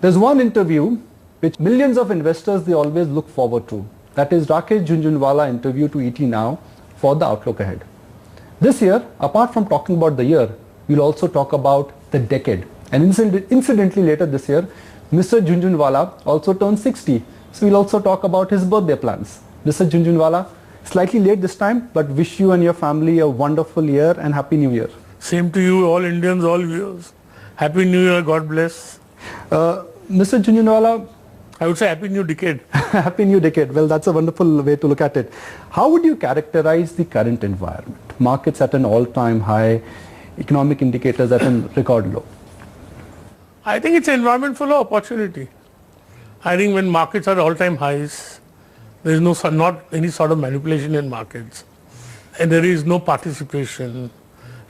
There's one interview which millions of investors they always look forward to. That is Rakesh Jhunjhunwala interview to ET Now for the outlook ahead. This year, apart from talking about the year, we'll also talk about the decade. And incidentally later this year, Mr. Jhunjhunwala also turned 60. So we'll also talk about his birthday plans. Mr. Jhunjhunwala, slightly late this time, but wish you and your family a wonderful year and Happy New Year. Same to you, all Indians, all viewers. Happy New Year, God bless. Mr. Jhunjhunwala, I would say Happy New Decade. Happy New Decade. Well, that's a wonderful way to look at it. How would you characterize the current environment? Markets at an all-time high, economic indicators at a record low. I think it's an environment full of opportunity. I think when markets are all-time highs, there is not any sort of manipulation in markets, and there is no participation.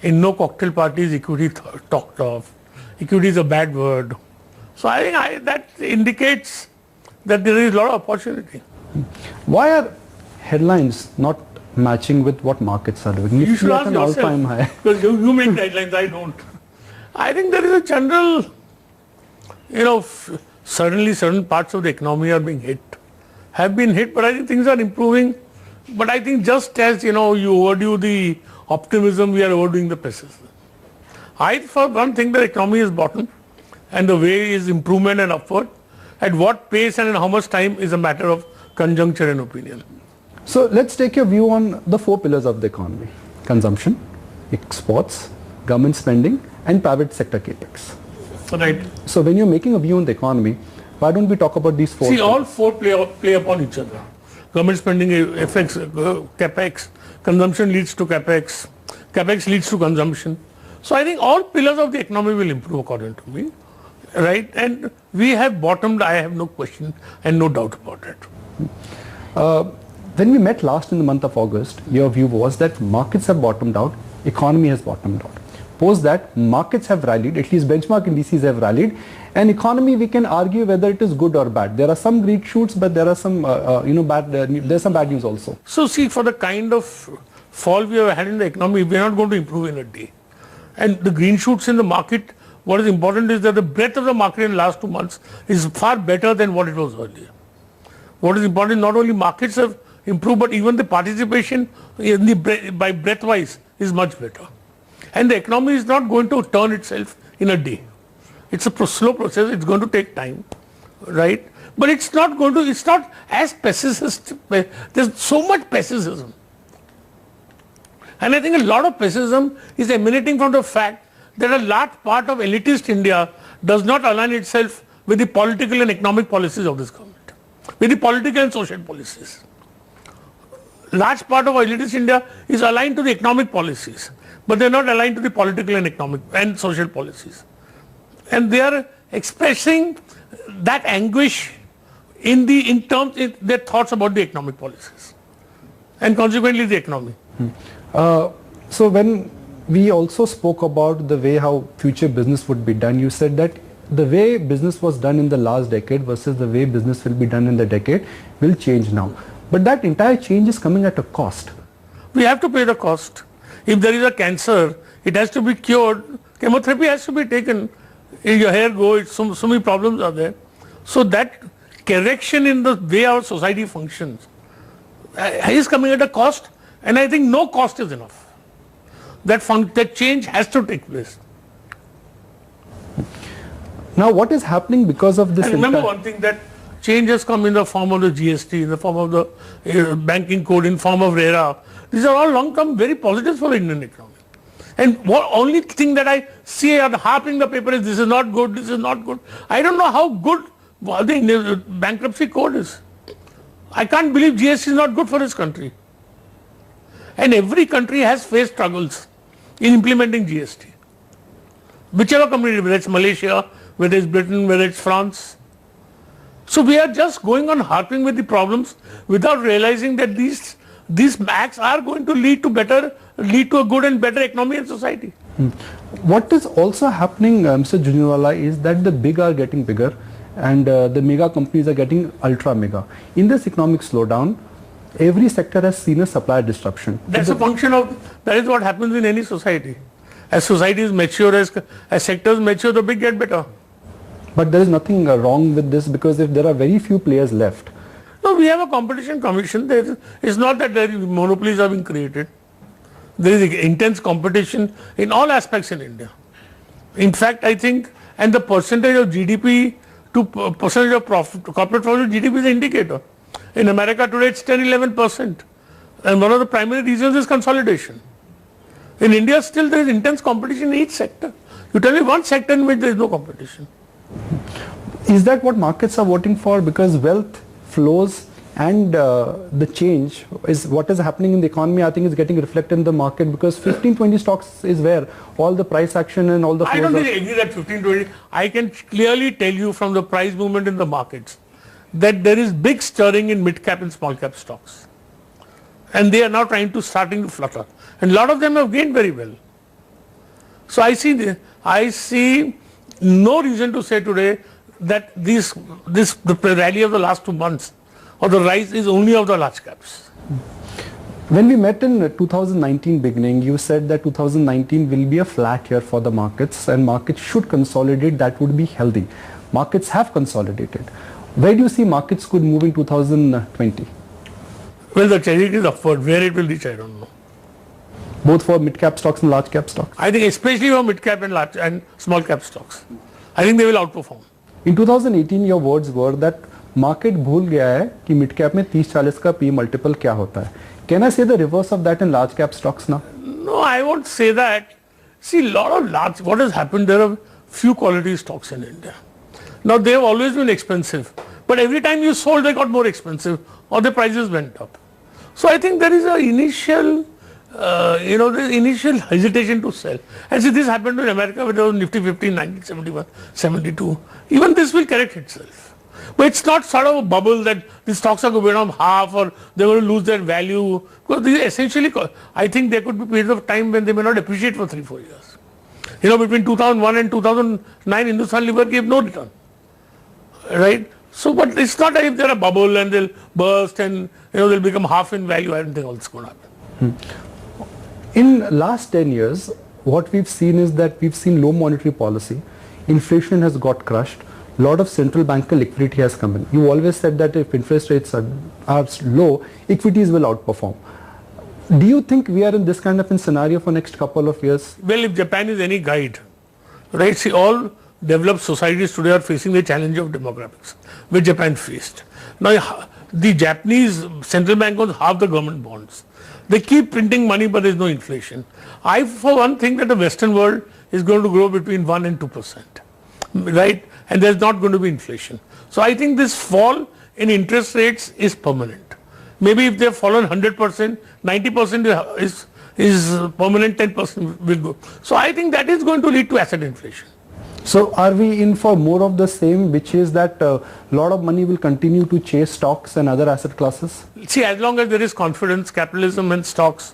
In no cocktail parties, equity talked of. Equity is a bad word. So I think that indicates that there is a lot of opportunity. Why are headlines not matching with what markets are doing? You should ask yourself, all-time high. Because you make headlines, I don't. I think there is a general, certainly certain parts of the economy are being hit, have been hit, but I think things are improving. But I think just as, you overdo the optimism, we are overdoing the pessimism. I, for one, think the economy is bottom, and the way is improvement and upward. At what pace and in how much time is a matter of conjuncture and opinion. So let's take your view on the four pillars of the economy: consumption, exports, government spending, and private sector capex. Right. So when you're making a view on the economy, why don't we talk about these four? See, all four play upon each other. Government spending affects capex, consumption leads to capex, capex leads to consumption. So I think all pillars of the economy will improve according to me, right? And we have bottomed, I have no question and no doubt about it. When we met last in the month of August, your view was that markets have bottomed out, economy has bottomed out. Post that, markets have rallied, at least benchmark indices have rallied, and economy we can argue whether it is good or bad. There are some green shoots, but there are some there's some bad news also. So see, for the kind of fall we have had in the economy, we are not going to improve in a day. And the green shoots in the market, what is important is that the breadth of the market in the last 2 months is far better than what it was earlier. What is important, not only markets have improved, but even the participation in by breadth wise is much better. And the economy is not going to turn itself in a day. It's a slow process, it's going to take time, right? But it's not as pessimist, there's so much pessimism. And I think a lot of pessimism is emanating from the fact that a large part of elitist India does not align itself with the political and economic policies of this government, with the political and social policies. Large part of elitist India is aligned to the economic policies, but they're not aligned to the political and economic and social policies. And they are expressing that anguish in their thoughts about the economic policies and consequently the economy. So when we also spoke about the way how future business would be done, you said that the way business was done in the last decade versus the way business will be done in the decade will change now. But that entire change is coming at a cost. We have to pay the cost. If there is a cancer, it has to be cured. Chemotherapy has to be taken. If your hair goes, so many problems are there. So that correction in the way our society functions is coming at a cost, and I think no cost is enough. That change has to take place. Now what is happening because of this? And remember one thing, that change has come in the form of the GST, in the form of the banking code, in form of RERA. These are all long-term very positives for the Indian economy. And only thing that I see on harping the paper is this is not good, this is not good. I don't know how good the bankruptcy code is. I can't believe GST is not good for this country. And every country has faced struggles in implementing GST. Whichever country, whether it's Malaysia, whether it's Britain, whether it's France. So we are just going on harping with the problems without realizing that these acts are going to lead to a good and better economy and society. What is also happening, Mr. Jhunjhunwala, is that the big are getting bigger and the mega companies are getting ultra mega. In this economic slowdown, every sector has seen a supply disruption. That's a function of, that is what happens in any society. As societies mature, as sectors mature, the big get better. But there is nothing wrong with this, because if there are very few players left. No, we have a competition commission. It's not that monopolies are being created. There is intense competition in all aspects in India. In fact, I think, and the percentage of GDP to percentage of corporate profit to GDP is an indicator. In America today it's 10-11%. And one of the primary reasons is consolidation. In India still there is intense competition in each sector. You tell me one sector in which there is no competition. Is that what markets are voting for? Because wealth flows and the change is what is happening in the economy, I think is getting reflected in the market, because 15-20 stocks is where all the price action and all the flows. I don't really agree that 15-20. I can clearly tell you from the price movement in the markets that there is big stirring in mid-cap and small-cap stocks. And they are now starting to flutter. And a lot of them have gained very well. So I see no reason to say today that the rally of the last 2 months or the rise is only of the large caps. When we met in 2019 beginning, you said that 2019 will be a flat year for the markets and markets should consolidate. That would be healthy. Markets have consolidated. Where do you see markets could move in 2020? Well, the trajectory is upward. Where it will reach, I don't know. Both for mid-cap stocks and large-cap stocks? I think especially for mid-cap and small-cap stocks. I think they will outperform. In 2018, your words were that market भूल गया है कि mid cap में 30-40 का P multiple क्या होता है. Can I say the reverse of that in large cap stocks now? No, I won't say that. See, what has happened, there are few quality stocks in India. Now they have always been expensive, but every time you sold they got more expensive or the prices went up. So I think there is an initial the initial hesitation to sell. And see, this happened in America when there was Nifty 50 in 1971, 72. Even this will correct itself. But it's not sort of a bubble that the stocks are going to be down half or they're going to lose their value. Because these essentially, I think there could be periods of time when they may not appreciate for 3-4 years. Between 2001 and 2009, Hindustan Lever gave no return. Right? So, but it's not as if they're a bubble and they'll burst and they'll become half in value. I don't think all this is going to happen. In last 10 years, what we've seen is that we've seen low monetary policy. Inflation has got crushed. A lot of central banker liquidity has come in. You always said that if interest rates are low, equities will outperform. Do you think we are in this kind of a scenario for next couple of years? Well, if Japan is any guide, right? See, all developed societies today are facing the challenge of demographics, which Japan faced. Now, the Japanese central bank owns half the government bonds. They keep printing money, but there's no inflation. I, for one, think that the Western world is going to grow between 1 and 2%, right? And there's not going to be inflation. So I think this fall in interest rates is permanent. Maybe if they've fallen 100%, 90% is permanent, 10% will go. So I think that is going to lead to asset inflation. So are we in for more of the same, which is that a lot of money will continue to chase stocks and other asset classes? See, as long as there is confidence, capitalism and stocks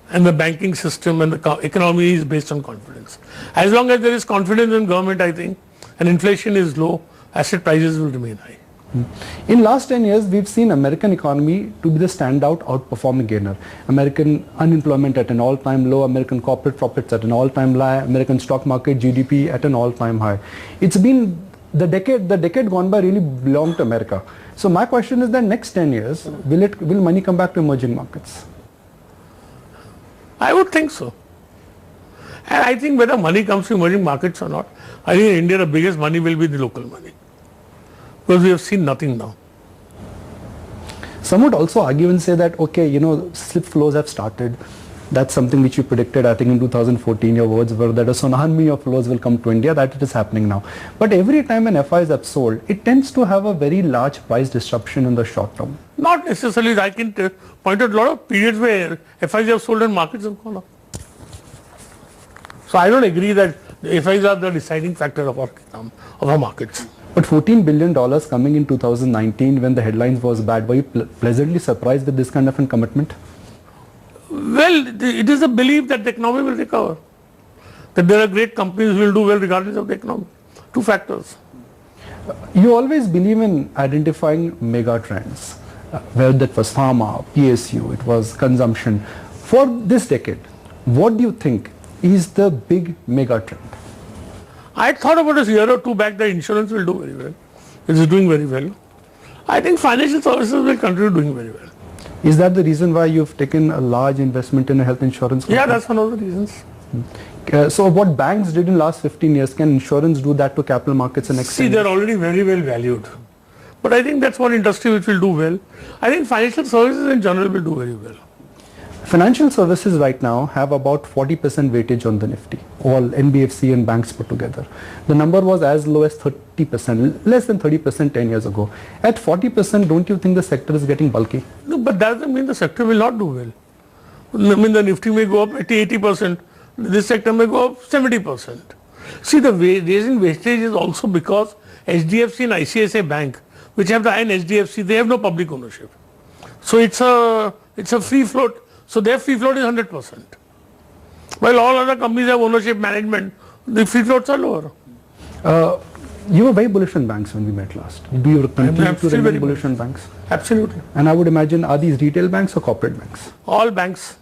and the banking system and the economy is based on confidence. As long as there is confidence in government, I think, and inflation is low, asset prices will remain high. In last 10 years, we've seen American economy to be the standout outperforming gainer. American unemployment at an all-time low, American corporate profits at an all-time high, American stock market GDP at an all-time high. It's been the decade gone by really belonged to America. So my question is that next 10 years, will money come back to emerging markets? I would think so. And I think whether money comes to emerging markets or not, I think in India the biggest money will be the local money. Because we have seen nothing now. Some would also argue and say that, okay, slip flows have started. That's something which you predicted, I think in 2014, your words were that a tsunami of flows will come to India, that it is happening now. But every time an FIs have sold, it tends to have a very large price disruption in the short term. Not necessarily. I can point out a lot of periods where FIs have sold and markets have gone up. So I don't agree that FIs are the deciding factor of our markets. But $14 billion coming in 2019 when the headlines was bad, were you pleasantly surprised with this kind of a commitment? Well, it is a belief that the economy will recover. That there are great companies who will do well regardless of the economy. Two factors. You always believe in identifying mega trends. Whether that was pharma, PSU, it was consumption. For this decade, what do you think is the big mega trend? I thought about a year or two back that insurance will do very well. It is doing very well. I think financial services will continue doing very well. Is that the reason why you've taken a large investment in a health insurance company? Yeah, that's one of the reasons. So what banks did in last 15 years, can insurance do that to capital markets in next 10 See, years? they're already very well valued. But I think that's one industry which will do well. I think financial services in general will do very well. Financial services right now have about 40% weightage on the Nifty, all NBFC and banks put together. The number was as low as 30%, less than 30% 10 years ago. At 40%, don't you think the sector is getting bulky? No, but that doesn't mean the sector will not do well. I mean, the Nifty may go up 80%. This sector may go up 70%. See, the raising wastage is also because HDFC and ICICI Bank, which have the iron HDFC, they have no public ownership. So it's a free float. So their free float is 100%. While all other companies have ownership management, the free floats are lower. You were very bullish on banks when we met last. Do you continue to remain bullish on banks? Absolutely. And I would imagine, are these retail banks or corporate banks? All banks.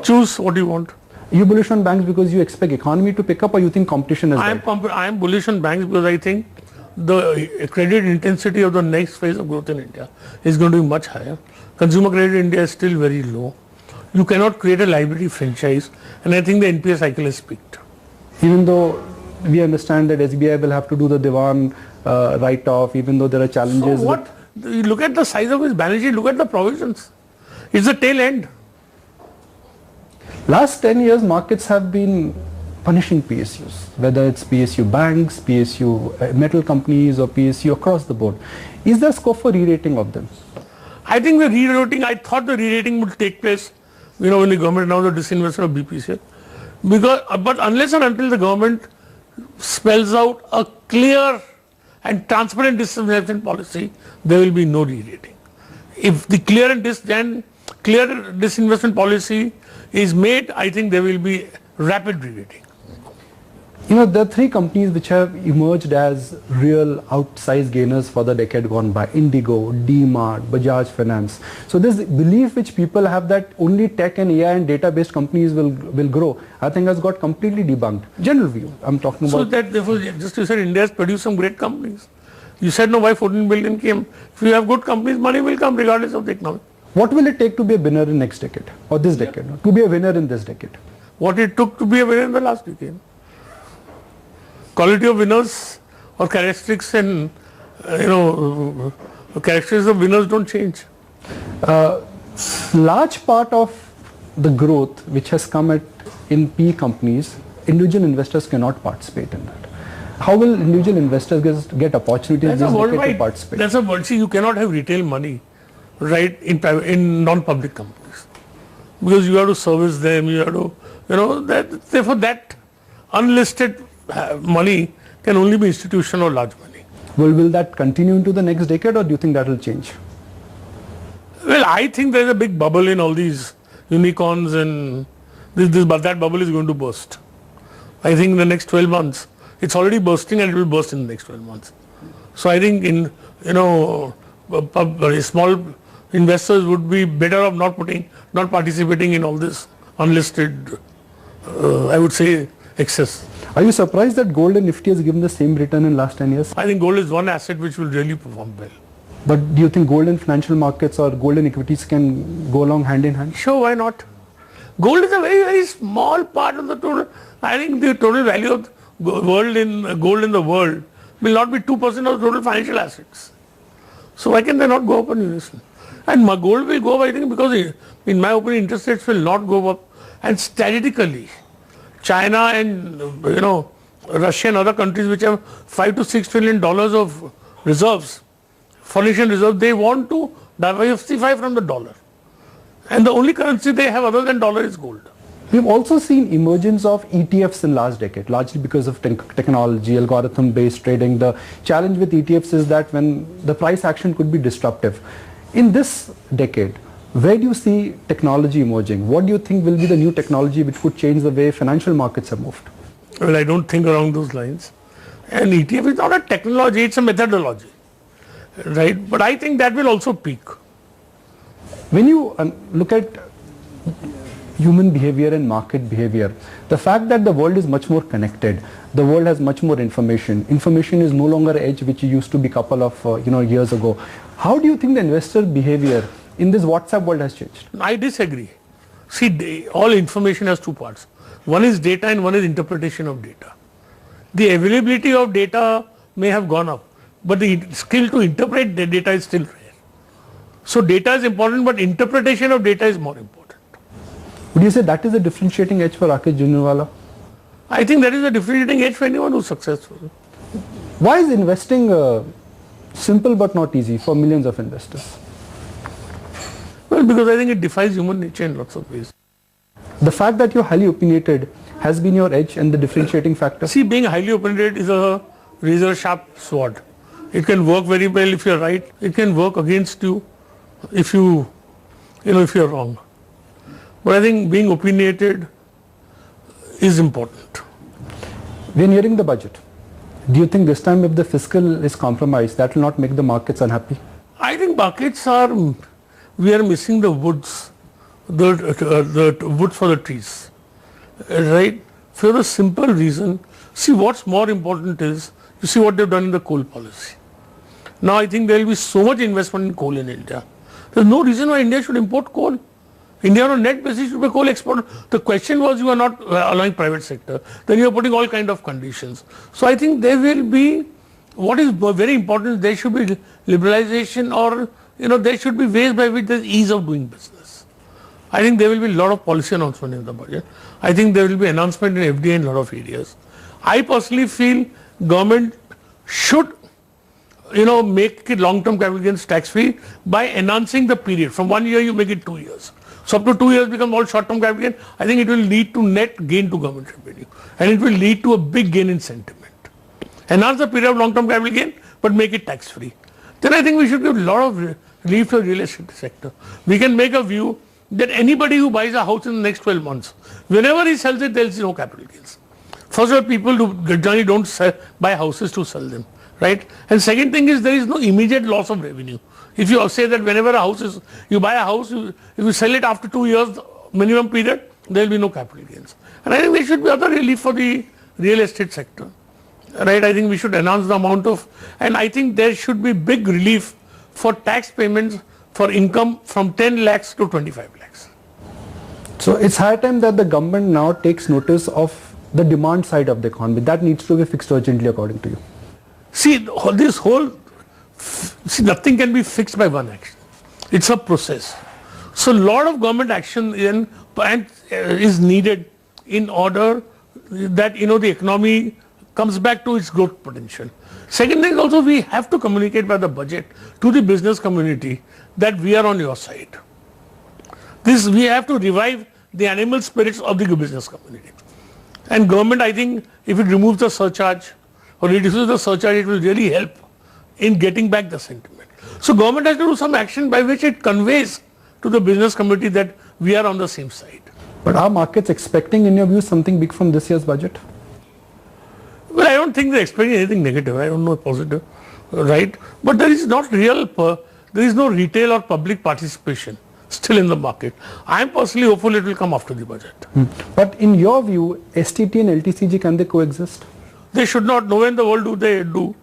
Choose what you want. Are you bullish on banks because you expect economy to pick up, or you think competition is I am bullish on banks because I think the credit intensity of the next phase of growth in India is going to be much higher. Consumer credit in India is still very low. You cannot create a liability franchise, and I think the NPA cycle has peaked. Even though we understand that SBI will have to do the Diwan write-off, even though there are challenges. So what? You look at the size of his balance sheet, look at the provisions. It's the tail end. Last 10 years, markets have been punishing PSUs, whether it's PSU banks, PSU metal companies, or PSU across the board. Is there scope for re-rating of them? I think the re-rating, I thought the re-rating would take place, when the government announced the disinvestment of BPCL. But unless and until the government spells out a clear and transparent disinvestment policy, there will be no re-rating. If the clear disinvestment policy is made, I think there will be rapid re-rating. There are three companies which have emerged as real outsized gainers for the decade gone by: Indigo, D-Mart, Bajaj Finance. So this belief which people have that only tech and AI and data-based companies will grow, I think has got completely debunked. General view, I'm talking about. So that therefore, just you said India has produced some great companies. You said no, why 14 billion came? If you have good companies, money will come regardless of the economy. What will it take to be a winner in next decade or this decade? To be a winner in this decade? What it took to be a winner in the last decade. Quality of winners or characteristics and characteristics of winners don't change. Large part of the growth which has come in PE companies, individual investors cannot participate in that. How will individual investors get opportunities in this decade to participate? That's a world. See, you cannot have retail money, right, in non-public companies, because you have to service them. You have to, therefore that unlisted money can only be institutional or large money. Will that continue into the next decade, or do you think that will change? Well, I think there is a big bubble in all these unicorns, and that bubble is going to burst. I think in the next 12 months, it's already bursting and it will burst in the next 12 months. So I think small investors would be better off not participating in all this unlisted, I would say, excess. Are you surprised that gold and Nifty has given the same return in last 10 years? I think gold is one asset which will really perform well. But do you think gold and financial markets or gold and equities can go along hand in hand? Sure, why not? Gold is a very, very small part of the total. I think the total value of gold in the world will not be 2% of total financial assets. So why can they not go up in unison? And gold will go up, I think, because in my opinion, interest rates will not go up. And statistically, China and Russia and other countries which have $5 to $6 trillion of reserves, foreign reserves, they want to diversify from the dollar. And the only currency they have other than dollar is gold. We've also seen emergence of ETFs in last decade, largely because of technology, algorithm-based trading. The challenge with ETFs is that when the price action could be disruptive. In this decade, where do you see technology emerging? What do you think will be the new technology which could change the way financial markets have moved? Well, I don't think along those lines. And ETF is not a technology, it's a methodology. Right? But I think that will also peak. When you look at human behavior and market behavior. The fact that the world is much more connected, the world has much more information. Information is no longer edge which used to be couple of years ago. How do you think the investor behavior in this WhatsApp world has changed? I disagree. See, all information has two parts. One is data and one is interpretation of data. The availability of data may have gone up, but the skill to interpret the data is still rare. So data is important, but interpretation of data is more important. Would you say that is a differentiating edge for Rakesh Jhunjhunwala? I think that is a differentiating edge for anyone who's successful. Why is investing simple but not easy for millions of investors? Well, because I think it defies human nature in lots of ways. The fact that you're highly opinionated has been your edge and the differentiating factor? See, being highly opinionated is a razor sharp sword. It can work very well if you're right. It can work against you if you're wrong. But I think being opinionated is important. We're nearing the budget. Do you think this time if the fiscal is compromised, that will not make the markets unhappy? I think markets we are missing the woods, the wood for the trees, right? For the simple reason, see what's more important is, you see what they've done in the coal policy. Now I think there will be so much investment in coal in India. There's no reason why India should import coal. India on a net basis should be a coal exporter. The question was you are not allowing private sector. Then you are putting all kind of conditions. So I think there will be, what is very important, there should be liberalization or there should be ways by which there is ease of doing business. I think there will be a lot of policy announcement in the budget. I think there will be announcement in FDI in a lot of areas. I personally feel government should make it long-term capital gains tax-free by enhancing the period. From 1 year you make it 2 years. So up to 2 years become all short-term capital gain. I think it will lead to net gain to government revenue. And it will lead to a big gain in sentiment. Enhance the period of long-term capital gain, but make it tax-free. Then I think we should give a lot of relief to the real estate sector. We can make a view that anybody who buys a house in the next 12 months, whenever he sells it, there is no capital gains. First of all, people generally don't buy houses to sell them, right? And second thing is there is no immediate loss of revenue. If you say that whenever you buy a house, if you sell it after 2 years minimum period, there will be no capital gains. And I think there should be other relief for the real estate sector, right? I think we should enhance the amount of, and I think there should be big relief for tax payments for income from 10 lakhs to 25 lakhs. So it's high time that the government now takes notice of the demand side of the economy. That needs to be fixed urgently according to you. See, nothing can be fixed by one action. It's a process. So a lot of government action is needed in order that the economy comes back to its growth potential. Second thing also, we have to communicate by the budget to the business community that we are on your side. We have to revive the animal spirits of the business community. And government, I think, if it removes the surcharge or reduces the surcharge, it will really help in getting back the sentiment. So government has to do some action by which it conveys to the business community that we are on the same side. But are markets expecting, in your view, something big from this year's budget? Well, I don't think they're expecting anything negative. I don't know positive, right? But there is no retail or public participation still in the market. I am personally hopeful it will come after the budget. But in your view, STT and LTCG, can they coexist? They should not. Nowhere in the world do they do.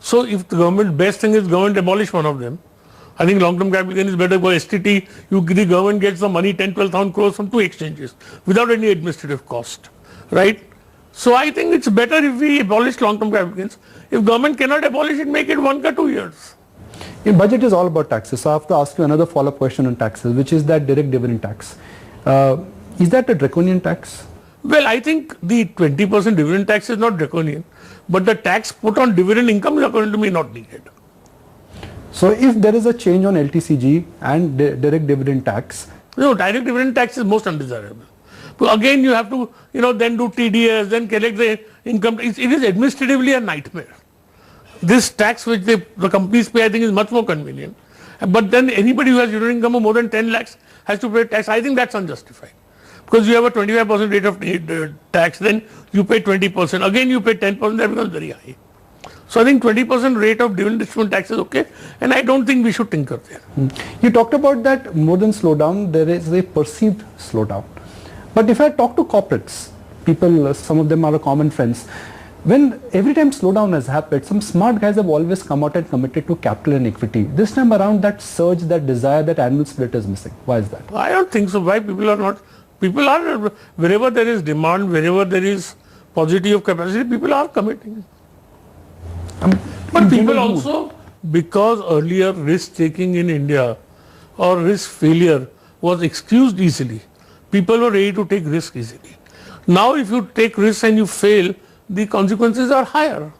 So if the government, best thing is government abolish one of them. I think long-term capital gain is better because STT, the government gets the money 10,000-12,000 crores from 2 exchanges without any administrative cost, right? So I think it's better if we abolish long-term capital gains. If government cannot abolish it, make it 1 or 2 years. Your budget is all about taxes. So I have to ask you another follow-up question on taxes, which is that direct dividend tax. Is that a draconian tax? Well, I think the 20% dividend tax is not draconian, but the tax put on dividend income is according to me not needed. So if there is a change on LTCG and direct dividend tax? No, direct dividend tax is most undesirable. But again, you have to, then do TDS, then collect the income. It is administratively a nightmare. This tax which the companies pay, I think is much more convenient. But then anybody who has unit income of more than 10 lakhs has to pay tax. I think that's unjustified. Because you have a 25% rate of tax, then you pay 20%. Again, you pay 10%, that becomes very high. So I think 20% rate of dividend distribution tax is okay, and I don't think we should tinker there. You talked about that more than slowdown, there is a perceived slowdown. But if I talk to corporates, people, some of them are common friends, when every time slowdown has happened, some smart guys have always come out and committed to capital and equity. This time around, that surge, that desire, that annual split is missing. Why is that? I don't think so. Why people are not? People are, wherever there is demand, wherever there is paucity of capacity, people are committing. But people also, because earlier risk taking in India or risk failure was excused easily, people were ready to take risk easily. Now if you take risks and you fail, the consequences are higher.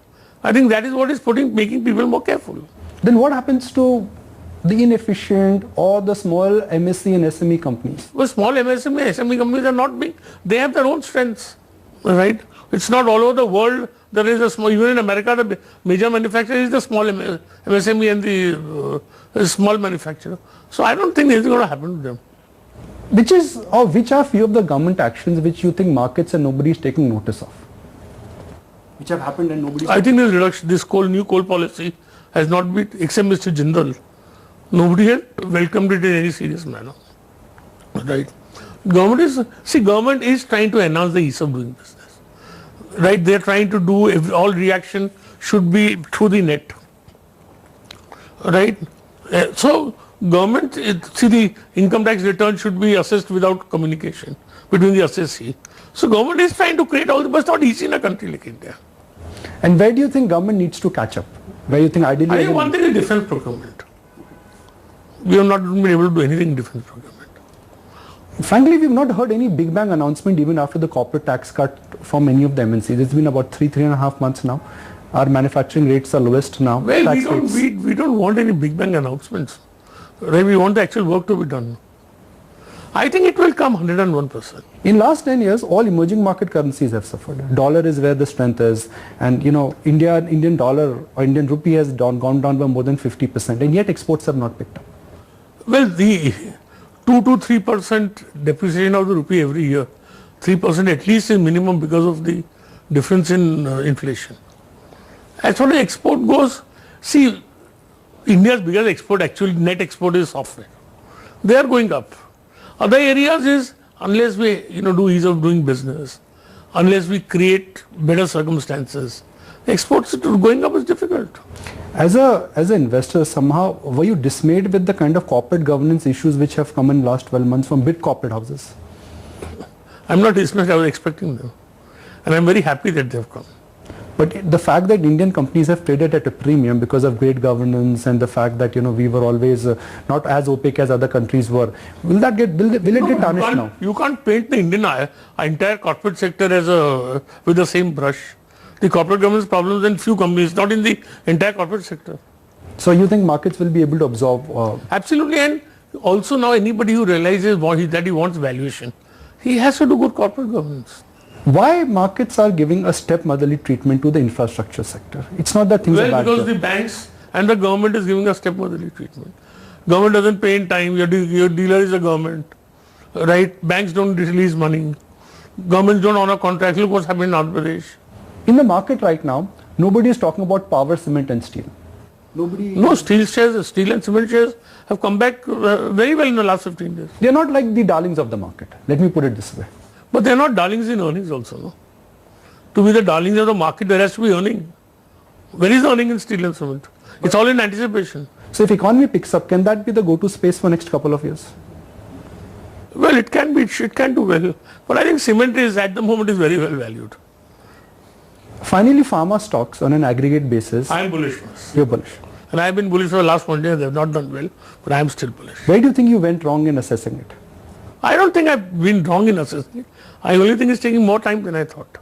I think that is what is making people more careful. Then what happens to the inefficient or the small MSC and SME companies? Well, small MSME, SME companies are not big. They have their own strengths, right? It's not all over the world. There is a small, even in America, the major manufacturer is the small MSME and the small manufacturer. So I don't think anything is going to happen to them. Which are few of the government actions which you think markets and nobody is taking notice of? Which have happened and nobody... I think this reduction, this new coal policy has not been, except Mr. Jindal, nobody has welcomed it in any serious manner. Right? Government is trying to enhance the ease of doing business. Right? They are trying to do, all reaction should be through the net. Right? So government, the income tax return should be assessed without communication between the assessee. So government is trying to create all this, but it's not easy in a country like India. And where do you think government needs to catch up? Where you think ideally... I think one thing is defense procurement. We have not been able to do anything in defense procurement. Frankly, we've not heard any big bang announcement even after the corporate tax cut from any of the MNCs. It's been about 3.5 months now. Our manufacturing rates are lowest now. Well, we don't want any big bang announcements. Right? We want the actual work to be done. I think it will come 101%. In last 10 years, all emerging market currencies have suffered. Dollar is where the strength is, and Indian dollar or Indian rupee has gone down by more than 50%, and yet exports have not picked up. Well, the 2 to 3% depreciation of the rupee every year, 3% at least is minimum because of the difference in inflation. As far as export goes, see, India's biggest export, actually net export, is software. They are going up. Other areas is, unless we do ease of doing business, unless we create better circumstances, exports going up is difficult. As an investor, somehow were you dismayed with the kind of corporate governance issues which have come in last 12 months from big corporate houses? I'm not dismayed, I was expecting them. And I'm very happy that they have come. But the fact that Indian companies have traded at a premium because of great governance and the fact that we were always not as opaque as other countries were, will it get tarnished now? You can't paint the Indian entire corporate sector as with the same brush. The corporate governance problems in few companies, not in the entire corporate sector. So you think markets will be able to absorb? Absolutely, and also now anybody who realizes that he wants valuation, he has to do good corporate governance. Why markets are giving a stepmotherly treatment to the infrastructure sector? It's not that things are bad. Well, because the banks and the government is giving a stepmotherly treatment. Government doesn't pay in time, your dealer is the government, right? Banks don't release money. Governments don't honor contracts. Look what's happening in Andhra Pradesh. In the market right now, nobody is talking about power, cement and steel. No, steel and cement shares have come back very well in the last 15 days. They are not like the darlings of the market. Let me put it this way. But they are not darlings in earnings also, no? To be the darlings of the market, there has to be earning. Where is the earning in steel and cement? It's all in anticipation. So if economy picks up, can that be the go-to space for next couple of years? Well, it can be, it can do well. But I think cement is, at the moment, is very well valued. Finally, pharma stocks on an aggregate basis. I am bullish. You're bullish. And I have been bullish for the last 1 year. They have not done well, but I am still bullish. Where do you think you went wrong in assessing it? I don't think I've been wrong in assessing it. I only think it's taking more time than I thought.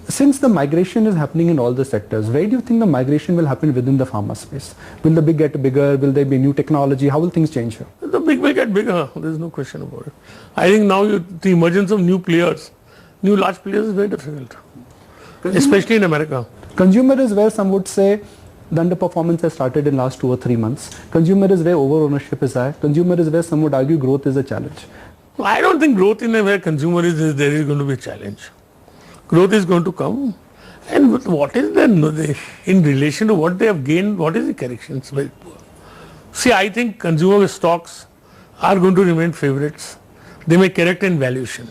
Since the migration is happening in all the sectors, where do you think the migration will happen within the pharma space? Will the big get bigger? Will there be new technology? How will things change here? The big will get bigger. There's no question about it. I think now the emergence of new players, new large players is very difficult. Especially in America. Consumer is where some would say the underperformance has started in last 2 or 3 months. Consumer is where over ownership is high. Consumer is where some would argue growth is a challenge. I don't think growth in where consumer is there is going to be a challenge. Growth is going to come. And what is the, in relation to what they have gained, what is the corrections? See, I think consumer stocks are going to remain favorites. They may correct in valuation.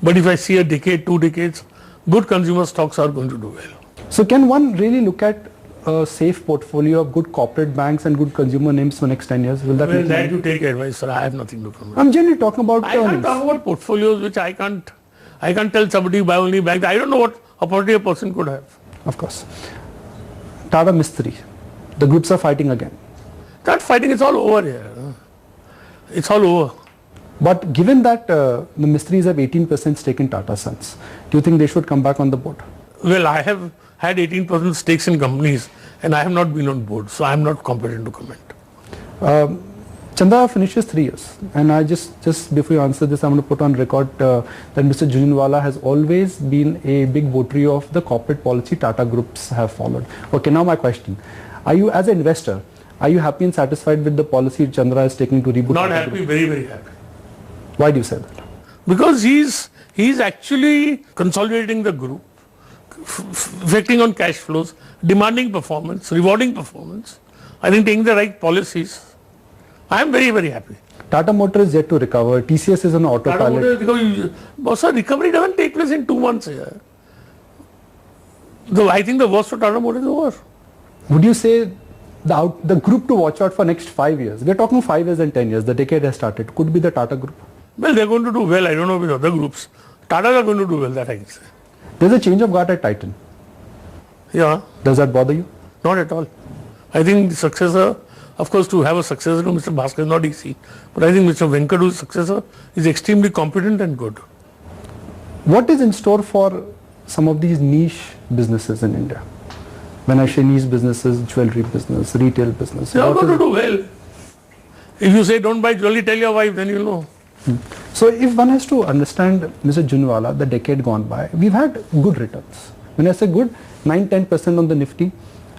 But if I see a decade, 2 decades, good consumer stocks are going to do well. So can one really look at a safe portfolio of good corporate banks and good consumer names for next 10 years? Will that Well, make that sense? you take advice, sir. I have nothing to comment. I'm generally talking about I can't earnings. talk about portfolios which I can't tell somebody buy only bank. I don't know what opportunity a person could have. Of course. Tata Mistry. The groups are fighting again. That fighting is all over here. It's all over. But given that the Mistries have 18% stake in Tata Sons, do you think they should come back on the board? Well, I have had 18% stakes in companies and I have not been on board, so I am not competent to comment. Chandra finishes 3 years, and I just before you answer this, I'm going to put on record that Mr. Jhunjhunwala has always been a big votary of the corporate policy Tata groups have followed. Okay, now my question: are you, as an investor, are you happy and satisfied with the policy Chandra is taking to reboot? Not Tata happy, Group? very, very happy. Why do you say that? Because he's actually consolidating the group, reflecting on cash flows, demanding performance, rewarding performance. I think taking the right policies. I am very, very happy. Tata Motors is yet to recover. TCS is on autopilot. Also, recovery doesn't take place in 2 months here. I think the worst for Tata Motors is over. Would you say the group to watch out for next 5 years? We are talking 5 years and 10 years. The decade has started. Could be the Tata Group. Well, they're going to do well. I don't know with other groups. Tatas are going to do well, that I can say. There's a change of guard at Titan. Yeah, Does that bother you? not at all. I think the successor, of course, to have a successor to Mr. Bhaskar is not easy. But I think Mr. Venkat, who's successor, is extremely competent and good. What is in store for some of these niche businesses in India? When I say niche businesses, jewelry business, retail business. They are what going to is- do well. If you say don't buy jewelry, tell your wife, then you'll know. So if one has to understand Mr. Jhunjhunwala, the decade gone by, we've had good returns. When I say good, 9-10% on the Nifty,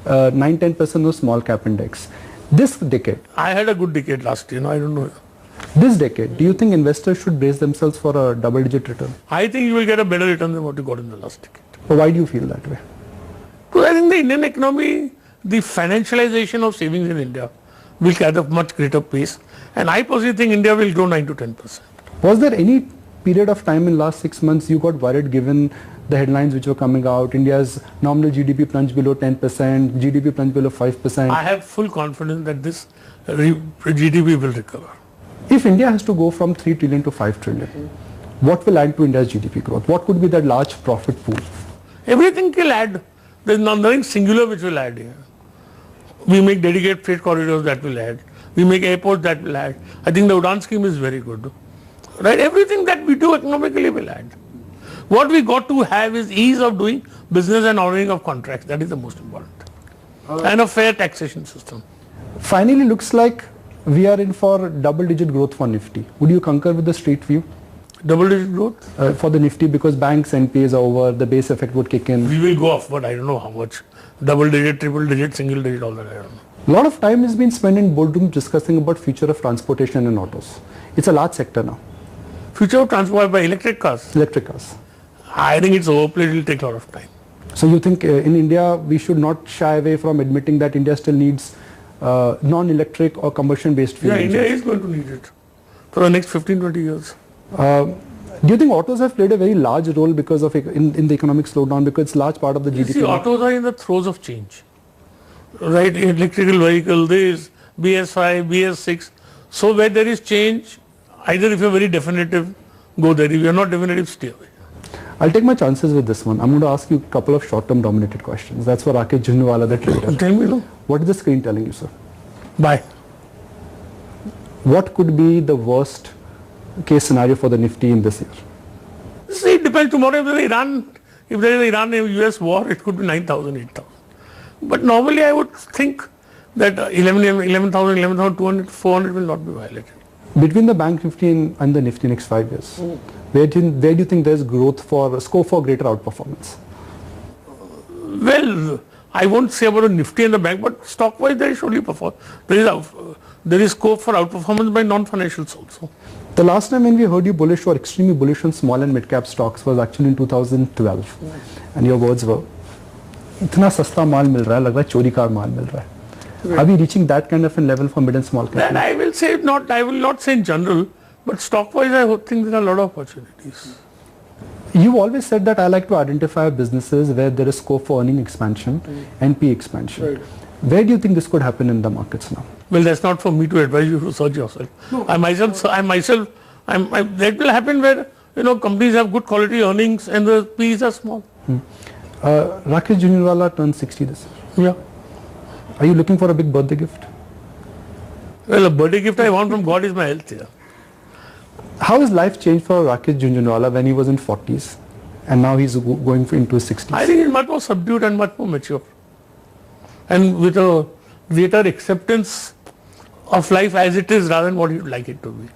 9-10% on the small cap index. This decade, I had a good decade last year. No, I don't know. this decade, do you think investors should brace themselves for a double-digit return? I think you will get a better return than what you got in the last decade. Or why do you feel that way? Because I think the Indian economy, the financialization of savings in India will at a much greater pace. And I personally think India will grow 9 to 10%. Was there any period of time in last 6 months you got worried given the headlines which were coming out? India's nominal GDP plunged below 10%, GDP plunged below 5%. I have full confidence that this GDP will recover. If India has to go from 3 trillion to 5 trillion, what will add to India's GDP growth? What could be that large profit pool? Everything will add. There is nothing singular which will add here. We make dedicated freight corridors, that will add. We make airports, that will add. I think the Udan scheme is very good. Right? Everything that we do economically will add. What we got to have is ease of doing business and honoring of contracts. That is the most important. And a fair taxation system. Finally, looks like we are in for double-digit growth for Nifty. Would you concur with the street view Double-digit growth? for the Nifty, because banks NPAs are over, the base effect would kick in? We will go off, but I don't know how much. Double-digit, triple-digit, single-digit, all that I don't know. A lot of time has been spent in boardrooms discussing about future of transportation and autos. It's a large sector now, Future of transport by electric cars. electric cars. I think it's overplayed. It will take a lot of time. So you think in India we should not shy away from admitting that India still needs non-electric or combustion-based fuel Yeah, India engines? is going to need it for the next 15-20 years. Do you think autos have played a very large role because of in the economic slowdown, because it's large part of the You GDP? see, autos are in the throes of change. Right? Electrical vehicle, this, BS5, BS6. So where there is change, either if you're very definitive, go there. If you're not definitive, stay away. I'll take my chances with this one. I'm going to ask you a couple of short-term dominated questions. That's for Rakesh Jhunjhunwala, the trader. Tell me, no? What is the screen telling you, sir? Buy. What could be the worst case scenario for the Nifty in this year? See, it depends. Tomorrow, if there is an Iran and US war, it could be 9,000, 8,000. But normally, I would think that 11,000, 11,200, 400 will not be violated. Between the Bank Nifty and the Nifty next 5 years, where do you think there's scope for greater outperformance? Well, I won't say about the Nifty and the bank, but stock-wise, there is surely perform. There is scope for outperformance by non-financials also. The last time when we heard you bullish or extremely bullish on small and mid-cap stocks was actually in 2012. And your words were, इतना सस्ता माल मिल रहा है, लग रहा है चोरी का माल मिल रहा है. Are we reaching that kind of a level for mid and small cap? Then I will say I will not say in general, But stock-wise, I think there are a lot of opportunities. You've always said that I like to identify businesses where there is scope for earning expansion, NP expansion. Right. Where do you think this could happen in the markets now? Well, that's not for me to advise you to search yourself. No. That will happen where, companies have good quality earnings and the P's are small. Rakesh Jhunjhunwala turned 60 this year. Yeah. Are you looking for a big birthday gift? Well, a birthday gift I want from God is my health. Yeah. How has life changed for Rakesh Jhunjhunwala when he was in 40s and now he's going into his 60s? I think he's much more subdued and much more mature. And with a greater acceptance of life as it is rather than what you'd like it to be.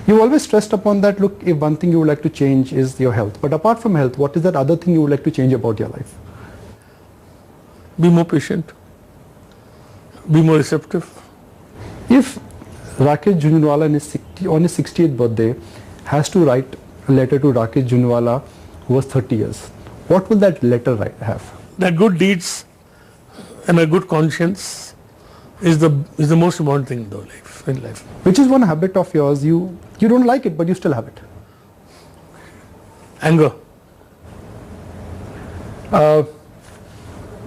You always stressed upon that, look, if one thing you would like to change is your health. But apart from health, what is that other thing you would like to change about your life? Be more patient. Be more receptive. If Rakesh Jhunjhunwala on his 60th birthday has to write a letter to Rakesh Jhunjhunwala who was 30 years, what will that letter have? That good deeds and a good conscience is the most important thing in life. Which is one habit of yours, you don't like it but you still have it. Anger.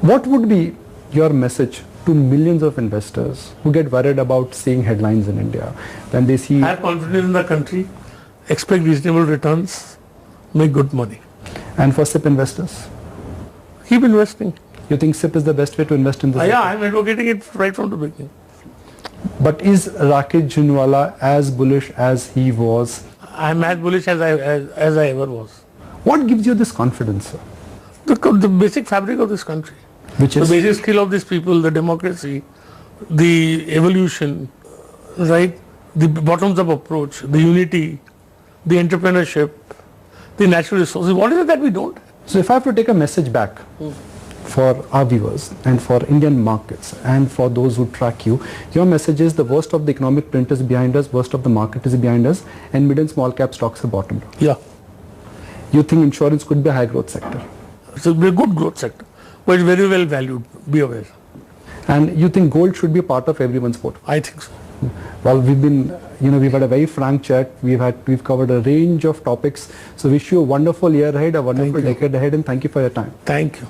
What would be your message to millions of investors who get worried about seeing headlines in India when they see... Have confidence in the country, expect reasonable returns, make good money. And for SIP investors? Keep investing. You think SIP is the best way to invest in this? Yeah, I'm advocating it right from the beginning. But is Rakesh Jhunjhunwala as bullish as he was? I'm as bullish as I ever was. What gives you this confidence, sir? The basic fabric of this country. Which is? The basic skill of these people, the democracy, the evolution, right? The bottoms-up approach, the unity, the entrepreneurship, the natural resources. What is it that we don't? So if I have to take a message back for our viewers and for Indian markets and for those who track you, your message is the worst of the economic print is behind us, worst of the market is behind us, and mid and small cap stocks are bottomed. Yeah. You think insurance could be a high growth sector? It's a good growth sector, but it's very well valued. Be aware. And you think gold should be a part of everyone's portfolio? I think so. Well, we've had a very frank chat. We've covered a range of topics. So wish you a wonderful year ahead, a wonderful decade ahead, and thank you for your time. Thank you.